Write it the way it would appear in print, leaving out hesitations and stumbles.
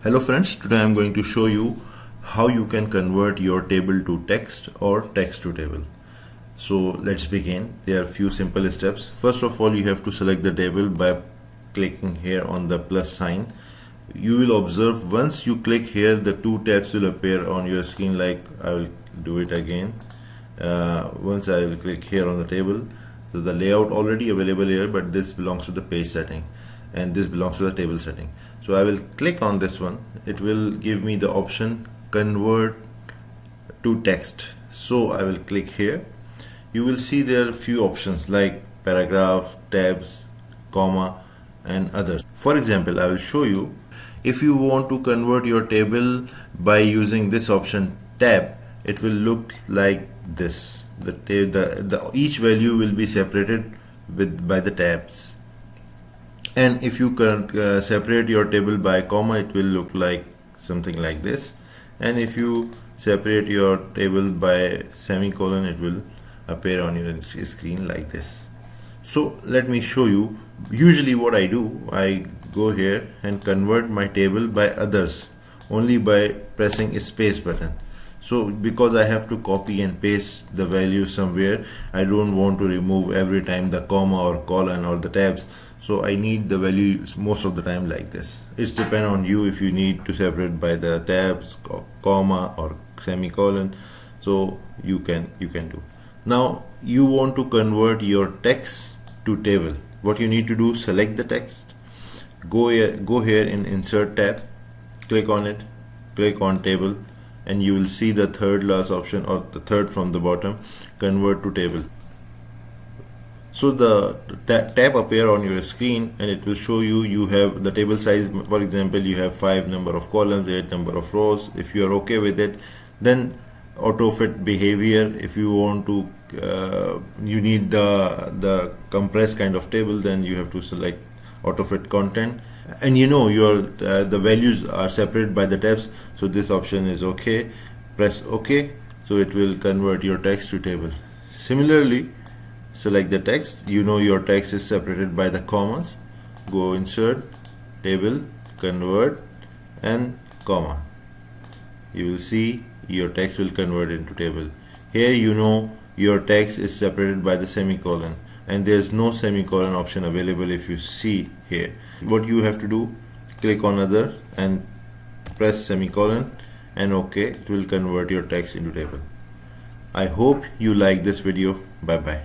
Hello friends, today I am going to show you how you can convert your table to text or text to table. So let's begin. There are few simple steps. First of all, you have to select the table by clicking here on the plus sign. You will observe once you click here, the two tabs will appear on your screen. Like I will do it again. Once I will click here on the table, so the layout already available here, but this belongs to the page setting and this belongs to the table setting. So I will click on this one. It will give me the option convert to text. So I will click here. You will see there are few options like paragraph, tabs, comma and others. For example, I will show you. If you want to convert your table by using this option tab, it will look like this. Each value will be separated by the tabs. And if you can separate your table by comma, it will look like something like this. And if you separate your table by semicolon, it will appear on your screen like this. So let me show you. Usually what I do, I go here and convert my table by others only by pressing a space button. So because I have to copy and paste the value somewhere, I don't want to remove every time the comma or colon or the tabs. So I need the value most of the time like this. It's depend on you if you need to separate by the tabs, comma or semicolon. So you can do. Now you want to convert your text to table. What you need to do, select the text, go here in insert tab, click on it, click on table, and you will see the third last option, or the third from the bottom, convert to table. So the tab appear on your screen and it will show you have the table size. For example, you have 5 number of columns, 8 number of rows. If you are okay with it, then auto fit behavior. If you want to you need the compressed kind of table, then you have to select auto fit content. And you know your the values are separated by the tabs, so this option is okay. Press OK, so it will convert your text to table. Similarly, select the text. You know your text is separated by the commas. Go insert, table, convert and comma. You will see your text will convert into table. Here you know your text is separated by the semicolon, and there's no semicolon option available. If you see here, what you have to do, click on other and press semicolon and OK. It will convert your text into table. I hope you like this video. Bye bye.